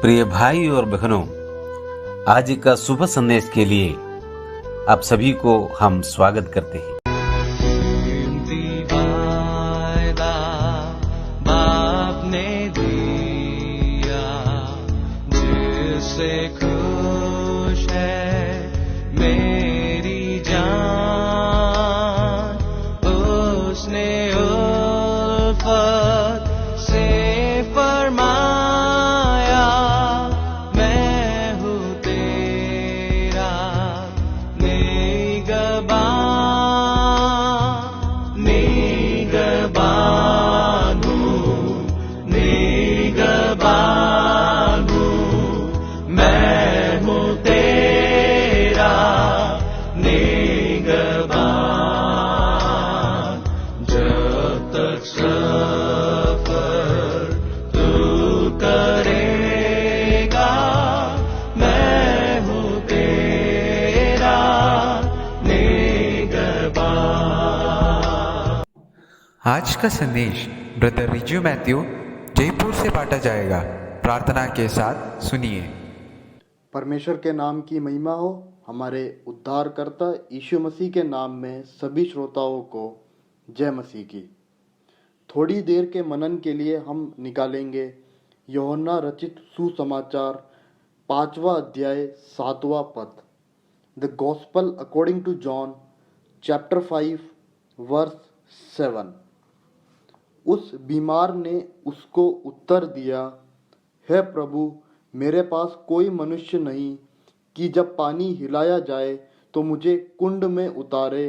प्रिय भाई और बहनों, आज का शुभ संदेश के लिए आप सभी को हम स्वागत करते हैं। बाप ने दिया जिससे खुश है मेरी जान, उसने उल्फत से फरमाया मैं हूँ तेरा निगहबान हूँ, निगहबान हूँ, मैं हूँ तेरा निगहबान। जब तक सफर तू करेगा मैं हूँ तेरा निगहबान। आज का संदेश ब्रदर रिजू मैथ्यू जयपुर से बांटा जाएगा। प्रार्थना के साथ सुनिए। परमेश्वर के नाम की महिमा हो। हमारे उद्धारकर्ता यीशु मसीह के नाम में सभी श्रोताओं को जय मसीह की। थोड़ी देर के मनन के लिए हम निकालेंगे यूहन्ना रचित सुसमाचार 5वां अध्याय 7वां पद। The gospel according to John chapter 5 verse 7। उस बीमार ने उसको उत्तर दिया, हे प्रभु, मेरे पास कोई मनुष्य नहीं कि जब पानी हिलाया जाए तो मुझे कुंड में उतारे,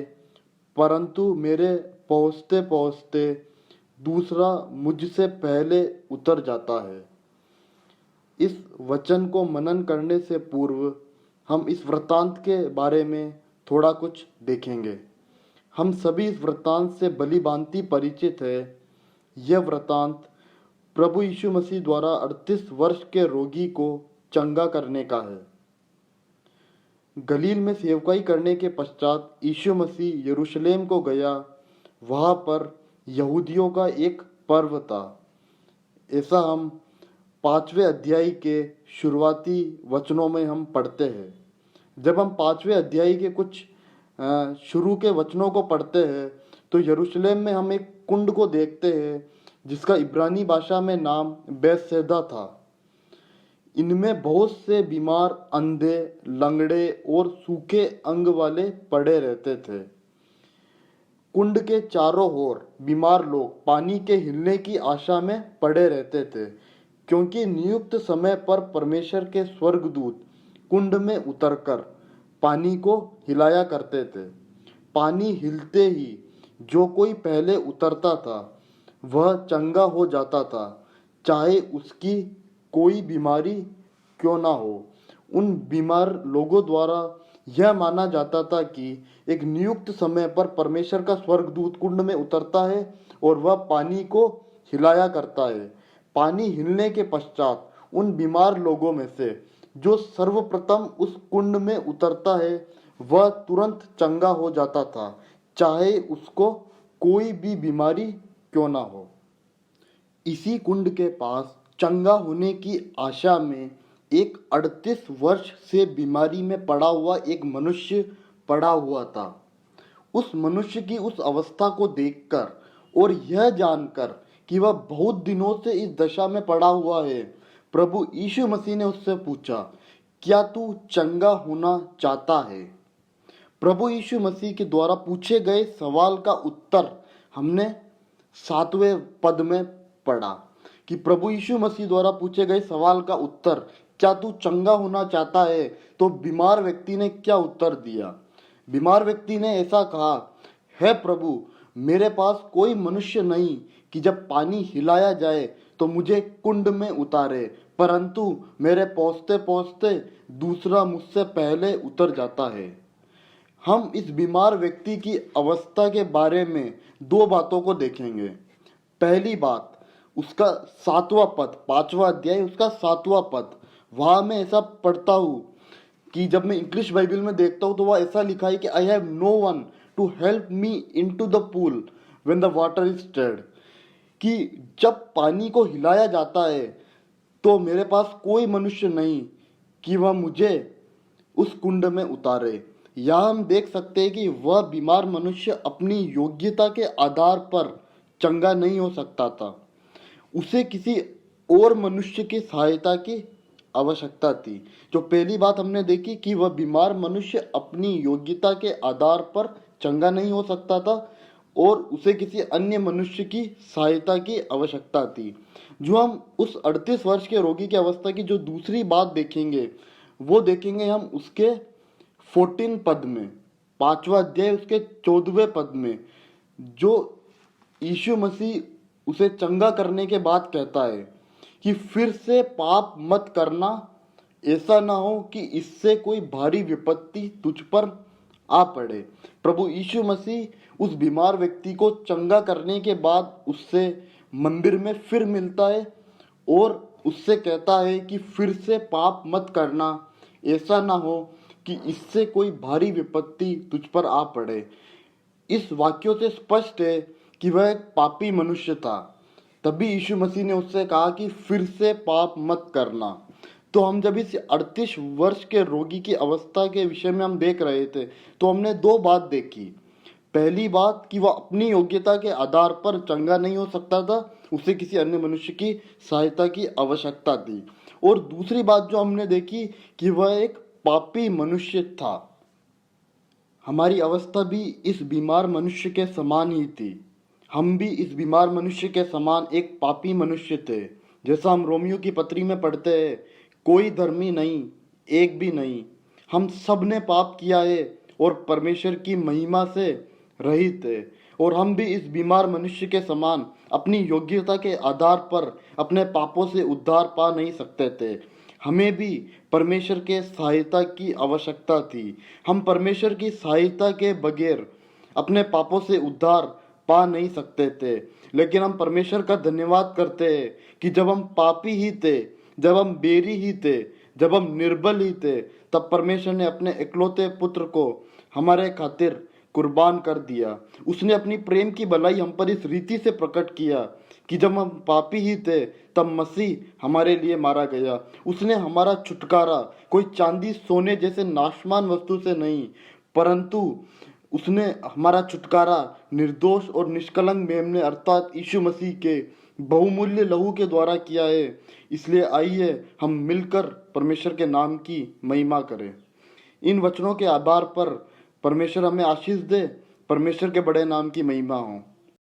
परंतु मेरे पहुँचते पहुँचते दूसरा मुझसे पहले उतर जाता है। इस वचन को मनन करने से पूर्व हम इस वृत्तांत के बारे में थोड़ा कुछ देखेंगे। हम सभी इस वृत्तांत से भली भांति परिचित है। यह वृत्तांत प्रभु यीशु मसीह द्वारा 38 वर्ष के रोगी को चंगा करने का है। गलील में सेवकाई करने के पश्चात यीशु मसीह यरूशलेम को गया। वहाँ पर यहूदियों का एक पर्व था। ऐसा हम 5वें अध्याय के शुरुआती वचनों में हम पढ़ते हैं। जब हम 5वें अध्याय के कुछ शुरू के वचनों को पढ़ते हैं तो यरूशलेम में हम एक कुंड को देखते हैं जिसका इब्रानी भाषा में नाम बैतसैदा था। इनमें बहुत से बीमार, अंधे, लंगड़े और सूखे अंग वाले पड़े रहते थे। कुंड के चारों ओर बीमार लोग पानी के हिलने की आशा में पड़े रहते थे, क्योंकि नियुक्त समय पर परमेश्वर के स्वर्गदूत कुंड में उतरकर पानी को हिलाया करते थे। पानी हिलते ही जो कोई पहले उतरता था वह चंगा हो जाता था, चाहे उसकी कोई बीमारी क्यों ना हो। उन बीमार लोगों द्वारा यह माना जाता था कि एक नियुक्त समय पर परमेश्वर का स्वर्गदूत कुंड में उतरता है और वह पानी को हिलाया करता है। पानी हिलने के पश्चात उन बीमार लोगों में से जो सर्वप्रथम उस कुंड में उतरता है वह तुरंत चंगा हो जाता था, चाहे उसको कोई भी बीमारी क्यों ना हो। इसी कुंड के पास चंगा होने की आशा में एक 38 वर्ष से बीमारी में पड़ा हुआ एक मनुष्य पड़ा हुआ था। उस मनुष्य की उस अवस्था को देखकर और यह जानकर कि वह बहुत दिनों से इस दशा में पड़ा हुआ है, प्रभु यीशु मसीह ने उससे पूछा, क्या तू चंगा होना चाहता है? प्रभु यीशु मसीह के द्वारा पूछे गए सवाल का उत्तर हमने 7वें पद में पढ़ा कि प्रभु यीशु मसीह द्वारा पूछे गए सवाल का उत्तर, क्या तू चंगा होना चाहता है? तो बीमार व्यक्ति ने क्या उत्तर दिया? बीमार व्यक्ति ने ऐसा कहा, हे प्रभु, मेरे पास कोई मनुष्य नहीं कि जब पानी हिलाया जाए तो मुझे कुंड में उतारे, परंतु मेरे पहुँचते पहुँचते दूसरा मुझसे पहले उतर जाता है। हम इस बीमार व्यक्ति की अवस्था के बारे में दो बातों को देखेंगे। पहली बात, उसका 7वां पद, 5वां अध्याय उसका 7वां पद। वहाँ मैं ऐसा पढ़ता हूँ कि जब मैं इंग्लिश बाइबल में देखता हूँ तो वह ऐसा लिखा है कि I have no one to help me into the pool when the water is stirred, कि जब पानी को हिलाया जाता है तो मेरे पास कोई मनुष्य नहीं कि वह मुझे उस कुंड में उतारे। यहाँ हम देख सकते हैं कि वह बीमार मनुष्य अपनी योग्यता के आधार पर चंगा नहीं हो सकता था। उसे किसी और मनुष्य की सहायता की आवश्यकता थी। जो पहली बात हमने देखी कि वह बीमार मनुष्य अपनी योग्यता के आधार पर चंगा नहीं हो सकता था और उसे किसी अन्य मनुष्य की सहायता की आवश्यकता थी। जो हम उस 38 वर्ष के रोगी की अवस्था की जो दूसरी बात देखेंगे वो देखेंगे हम उसके 14 पद में, 5वां अध्याय उसके 14वें पद में, जो यीशु मसीह उसे चंगा करने के बाद कहता है कि फिर से पाप मत करना, ऐसा ना हो कि इससे कोई भारी विपत्ति तुझ पर आ पड़े। प्रभु यीशु मसीह उस बीमार व्यक्ति को चंगा करने के बाद उससे मंदिर में फिर मिलता है और उससे कहता है कि फिर से पाप मत करना, ऐसा ना हो कि इससे कोई भारी विपत्ति तुझ पर आ पड़े। इस वाक्यों से स्पष्ट है कि वह एक पापी मनुष्य था। तभी यीशु मसीह ने उससे कहा कि फिर से पाप मत करना। तो हम जब इस 38 वर्ष के रोगी की अवस्था के विषय में हम देख रहे थे तो हमने दो बात देखी। पहली बात कि वह अपनी योग्यता के आधार पर चंगा नहीं हो सकता था, उसे किसी अन्य मनुष्य की सहायता की आवश्यकता थी। और दूसरी बात जो हमने देखी कि वह एक पापी मनुष्य था। हमारी अवस्था भी इस बीमार मनुष्य के समान ही थी। हम भी इस बीमार मनुष्य के समान एक पापी मनुष्य थे। जैसा हम रोमियो की पत्री में पढ़ते हैं, कोई धर्मी नहीं, एक भी नहीं, हम सब ने पाप किया है और परमेश्वर की महिमा से रहित है। और हम भी इस बीमार मनुष्य के समान अपनी योग्यता के आधार पर अपने पापों से उद्धार पा नहीं सकते थे। हमें भी परमेश्वर के सहायता की आवश्यकता थी। हम परमेश्वर की सहायता के बगैर अपने पापों से उद्धार पा नहीं सकते थे। लेकिन हम परमेश्वर का धन्यवाद करते हैं कि जब हम पापी ही थे, जब हम बेरी ही थे, जब हम निर्बल ही थे, तब परमेश्वर ने अपने इकलौते पुत्र को हमारे खातिर कुर्बान कर दिया। उसने अपनी प्रेम की भलाई हम पर इस रीति से प्रकट किया कि जब हम पापी ही थे तब मसीह हमारे लिए मारा गया। उसने हमारा छुटकारा कोई चांदी सोने जैसे नाशमान वस्तु से नहीं, परंतु उसने हमारा छुटकारा निर्दोष और निष्कलंक मेमने अर्थात यीशु मसीह के बहुमूल्य लहू के द्वारा किया है। इसलिए आइए हम मिलकर परमेश्वर के नाम की महिमा करें। इन वचनों के आधार पर परमेश्वर हमें आशीष दे। परमेश्वर के बड़े नाम की महिमा हो।